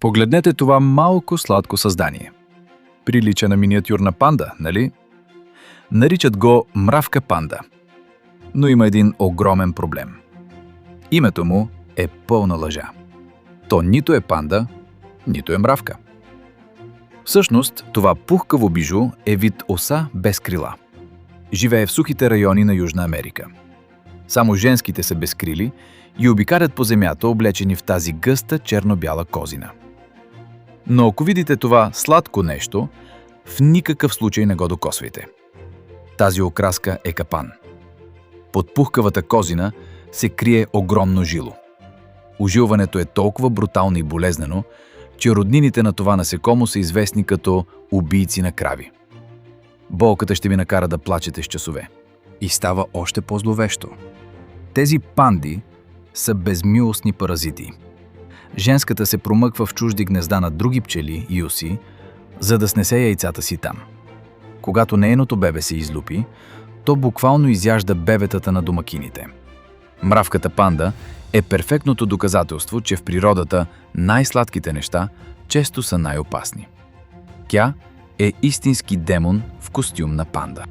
Погледнете това малко сладко създание. Прилича на миниатюрна панда, нали? Наричат го мравка панда. Но има един огромен проблем. Името му е пълна лъжа. То нито е панда, нито е мравка. Всъщност, това пухкаво бижу е вид оса без крила. Живее в сухите райони на Южна Америка. Само женските са без крили и обикалят по земята, облечени в тази гъста черно-бяла козина. Но ако видите това сладко нещо, в никакъв случай не го докосвайте. Тази окраска е капан. Под пухкавата козина се крие огромно жило. Ожилването е толкова брутално и болезнено, че роднините на това насекомо са известни като убийци на крави. Болката ще ви накара да плачете с часове. И става още по-зловещо. Тези панди са безмилостни паразити. Женската се промъква в чужди гнезда на други пчели и оси, за да снесе яйцата си там. Когато нейното бебе се излюпи, то буквално изяжда бебетата на домакините. Мравката панда е перфектното доказателство, че в природата най-сладките неща често са най-опасни. Тя е истински демон в костюм на панда.